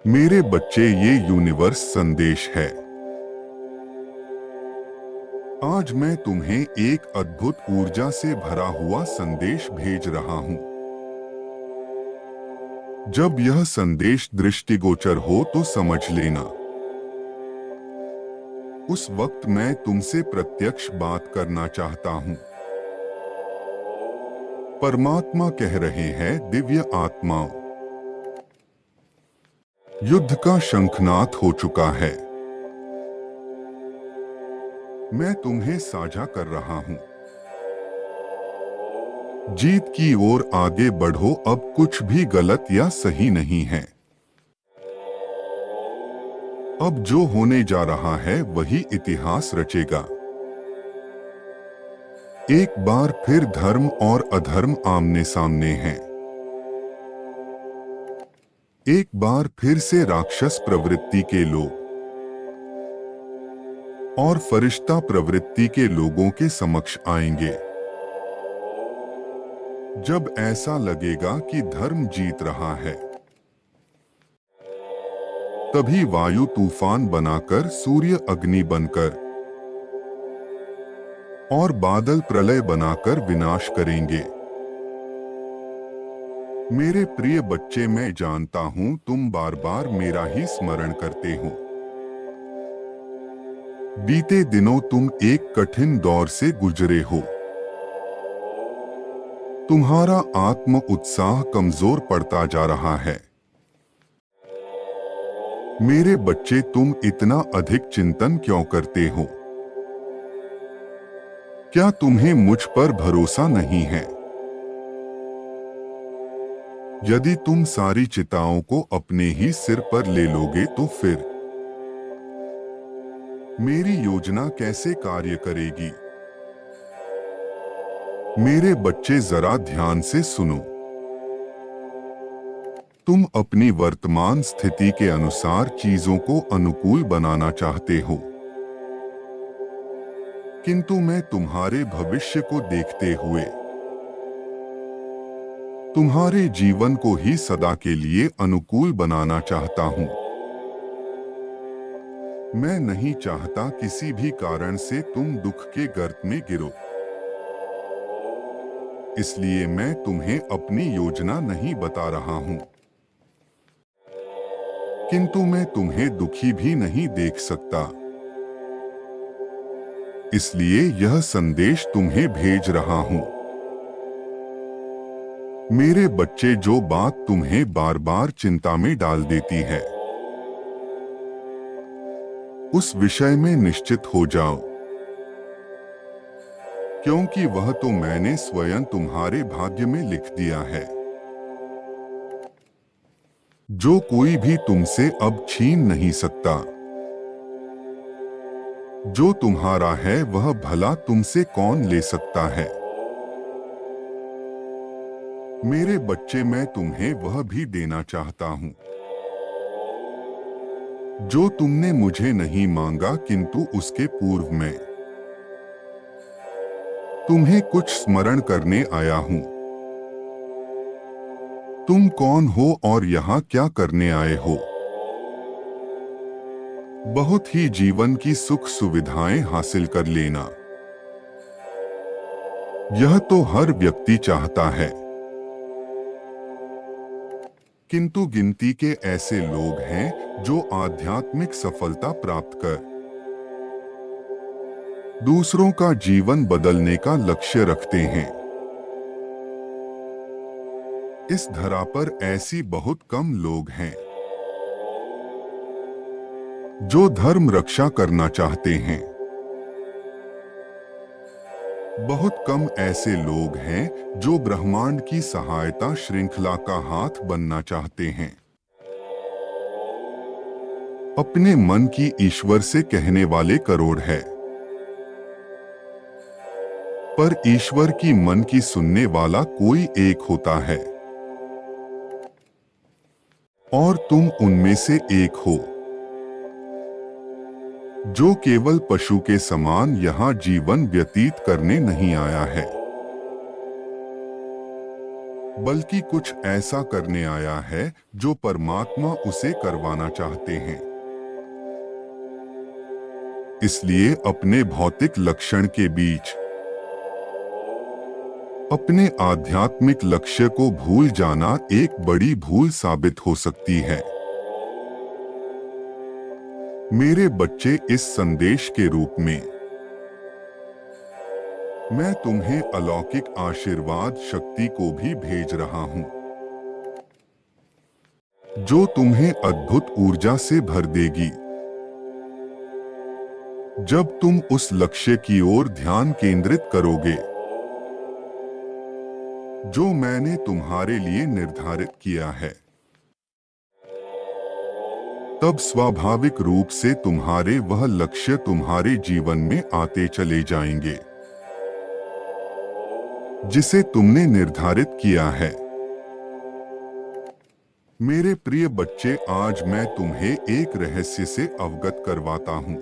मेरे बच्चे, ये यूनिवर्स संदेश है। आज मैं तुम्हें एक अद्भुत ऊर्जा से भरा हुआ संदेश भेज रहा हूं। जब यह संदेश दृष्टिगोचर हो तो समझ लेना। उस वक्त मैं तुमसे प्रत्यक्ष बात करना चाहता हूं। परमात्मा कह रहे हैं, दिव्य आत्माओं, युद्ध का शंखनाद हो चुका है। मैं तुम्हें साझा कर रहा हूं। जीत की ओर आगे बढ़ो, अब कुछ भी गलत या सही नहीं है। अब जो होने जा रहा है वही इतिहास रचेगा। एक बार फिर धर्म और अधर्म आमने सामने हैं। एक बार फिर से राक्षस प्रवृत्ति के लोग और फरिश्ता प्रवृत्ति के लोगों के समक्ष आएंगे। जब ऐसा लगेगा कि धर्म जीत रहा है, तभी वायु तूफान बनाकर, सूर्य अग्नि बनकर और बादल प्रलय बनाकर विनाश करेंगे। मेरे प्रिय बच्चे, मैं जानता हूं तुम बार बार मेरा ही स्मरण करते हो। बीते दिनों तुम एक कठिन दौर से गुजरे हो। तुम्हारा आत्म उत्साह कमजोर पड़ता जा रहा है। मेरे बच्चे, तुम इतना अधिक चिंतन क्यों करते हो? क्या तुम्हें मुझ पर भरोसा नहीं है? यदि तुम सारी चिताओं को अपने ही सिर पर ले लोगे तो फिर मेरी योजना कैसे कार्य करेगी? मेरे बच्चे, जरा ध्यान से सुनो। तुम अपनी वर्तमान स्थिति के अनुसार चीजों को अनुकूल बनाना चाहते हो, किंतु मैं तुम्हारे भविष्य को देखते हुए तुम्हारे जीवन को ही सदा के लिए अनुकूल बनाना चाहता हूं। मैं नहीं चाहता किसी भी कारण से तुम दुख के गर्त में गिरो। इसलिए मैं तुम्हें अपनी योजना नहीं बता रहा हूं, किंतु मैं तुम्हें दुखी भी नहीं देख सकता। इसलिए यह संदेश तुम्हें भेज रहा हूं। मेरे बच्चे, जो बात तुम्हें बार बार चिंता में डाल देती है, उस विषय में निश्चित हो जाओ, क्योंकि वह तो मैंने स्वयं तुम्हारे भाग्य में लिख दिया है। जो कोई भी तुमसे अब छीन नहीं सकता। जो तुम्हारा है वह भला तुमसे कौन ले सकता है? मेरे बच्चे, मैं तुम्हें वह भी देना चाहता हूं जो तुमने मुझे नहीं मांगा, किंतु उसके पूर्व में तुम्हें कुछ स्मरण करने आया हूं। तुम कौन हो और यहां क्या करने आए हो? बहुत ही जीवन की सुख सुविधाएं हासिल कर लेना। यह तो हर व्यक्ति चाहता है, किंतु गिनती के ऐसे लोग हैं जो आध्यात्मिक सफलता प्राप्त कर दूसरों का जीवन बदलने का लक्ष्य रखते हैं। इस धरा पर ऐसी बहुत कम लोग हैं जो धर्म रक्षा करना चाहते हैं। बहुत कम ऐसे लोग हैं जो ब्रह्मांड की सहायता श्रृंखला का हाथ बनना चाहते हैं। अपने मन की ईश्वर से कहने वाले करोड़ हैं, पर ईश्वर की मन की सुनने वाला कोई एक होता है, और तुम उनमें से एक हो, जो केवल पशु के समान यहां जीवन व्यतीत करने नहीं आया है। बल्कि कुछ ऐसा करने आया है जो परमात्मा उसे करवाना चाहते हैं। इसलिए अपने भौतिक लक्षण के बीच अपने आध्यात्मिक लक्ष्य को भूल जाना एक बड़ी भूल साबित हो सकती है। मेरे बच्चे, इस संदेश के रूप में मैं तुम्हें अलौकिक आशीर्वाद शक्ति को भी भेज रहा हूं, जो तुम्हें अद्भुत ऊर्जा से भर देगी जब तुम उस लक्ष्य की ओर ध्यान केंद्रित करोगे जो मैंने तुम्हारे लिए निर्धारित किया है। तब स्वाभाविक रूप से तुम्हारे वह लक्ष्य तुम्हारे जीवन में आते चले जाएंगे जिसे तुमने निर्धारित किया है। मेरे प्रिय बच्चे, आज मैं तुम्हें एक रहस्य से अवगत करवाता हूं।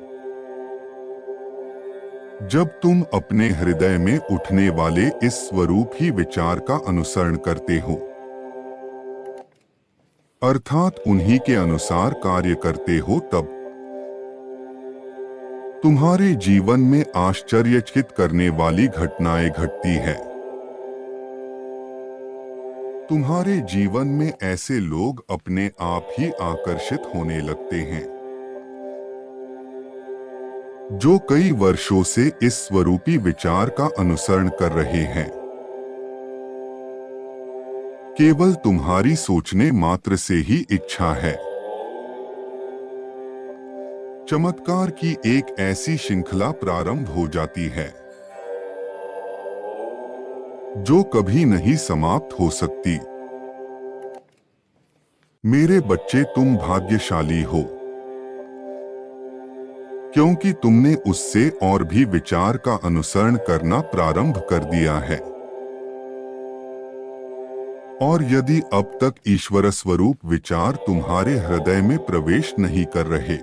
जब तुम अपने हृदय में उठने वाले इस स्वरूप ही विचार का अनुसरण करते हो, अर्थात उन्हीं के अनुसार कार्य करते हो, तब तुम्हारे जीवन में आश्चर्यचकित करने वाली घटनाएं घटती है। तुम्हारे जीवन में ऐसे लोग अपने आप ही आकर्षित होने लगते हैं जो कई वर्षों से इस स्वरूपी विचार का अनुसरण कर रहे हैं। केवल तुम्हारी सोचने मात्र से ही इच्छा है। चमत्कार की एक ऐसी श्रृंखला प्रारंभ हो जाती है जो कभी नहीं समाप्त हो सकती। मेरे बच्चे, तुम भाग्यशाली हो क्योंकि तुमने उससे और भी विचार का अनुसरण करना प्रारंभ कर दिया है। और यदि अब तक ईश्वर स्वरूप विचार तुम्हारे हृदय में प्रवेश नहीं कर रहे,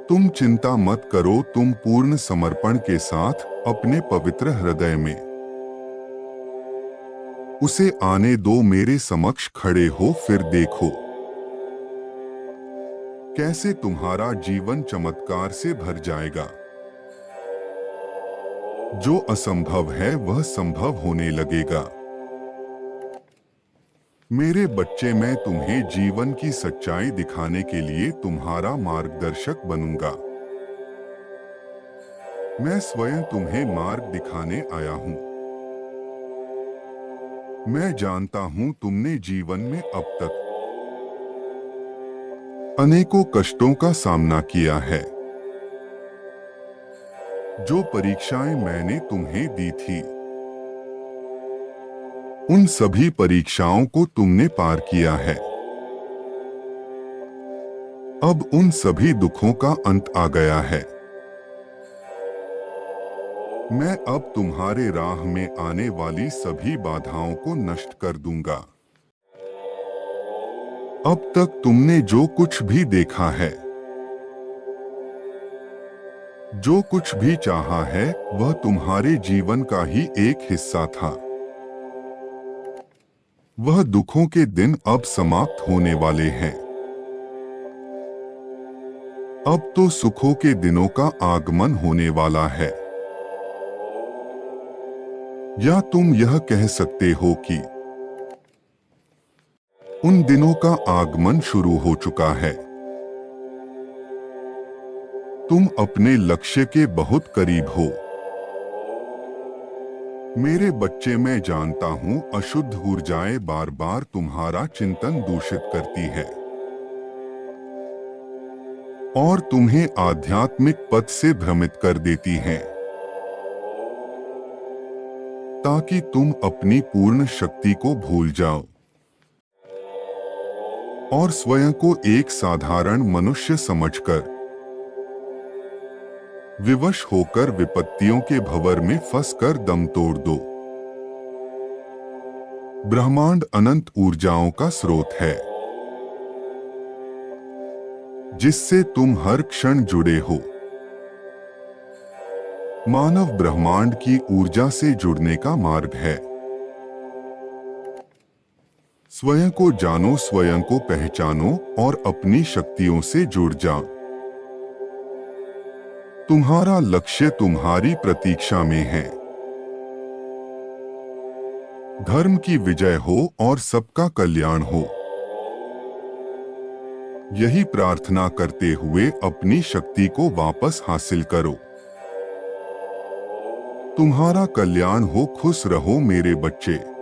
तुम चिंता मत करो। तुम पूर्ण समर्पण के साथ अपने पवित्र हृदय में उसे आने दो। मेरे समक्ष खड़े हो, फिर देखो कैसे तुम्हारा जीवन चमत्कार से भर जाएगा। जो असंभव है वह संभव होने लगेगा। मेरे बच्चे, मैं तुम्हें जीवन की सच्चाई दिखाने के लिए तुम्हारा मार्गदर्शक बनूंगा। मैं स्वयं तुम्हें मार्ग दिखाने आया हूं। मैं जानता हूं तुमने जीवन में अब तक अनेकों कष्टों का सामना किया है। जो परीक्षाएं मैंने तुम्हें दी थी, उन सभी परीक्षाओं को तुमने पार किया है। अब उन सभी दुखों का अंत आ गया है। मैं अब तुम्हारे राह में आने वाली सभी बाधाओं को नष्ट कर दूंगा। अब तक तुमने जो कुछ भी देखा है, जो कुछ भी चाहा है, वह तुम्हारे जीवन का ही एक हिस्सा था। वह दुखों के दिन अब समाप्त होने वाले हैं। अब तो सुखों के दिनों का आगमन होने वाला है। या तुम यह कह सकते हो कि उन दिनों का आगमन शुरू हो चुका है। तुम अपने लक्ष्य के बहुत करीब हो। मेरे बच्चे, मैं जानता हूं अशुद्ध ऊर्जाएं बार बार तुम्हारा चिंतन दूषित करती है और तुम्हें आध्यात्मिक पथ से भ्रमित कर देती हैं, ताकि तुम अपनी पूर्ण शक्ति को भूल जाओ और स्वयं को एक साधारण मनुष्य समझकर विवश होकर विपत्तियों के भंवर में फंसकर दम तोड़ दो। ब्रह्मांड अनंत ऊर्जाओं का स्रोत है जिससे तुम हर क्षण जुड़े हो। मानव ब्रह्मांड की ऊर्जा से जुड़ने का मार्ग है। स्वयं को जानो, स्वयं को पहचानो और अपनी शक्तियों से जुड़ जाओ। तुम्हारा लक्ष्य तुम्हारी प्रतीक्षा में है। धर्म की विजय हो और सबका कल्याण हो। यही प्रार्थना करते हुए अपनी शक्ति को वापस हासिल करो। तुम्हारा कल्याण हो। खुश रहो मेरे बच्चे।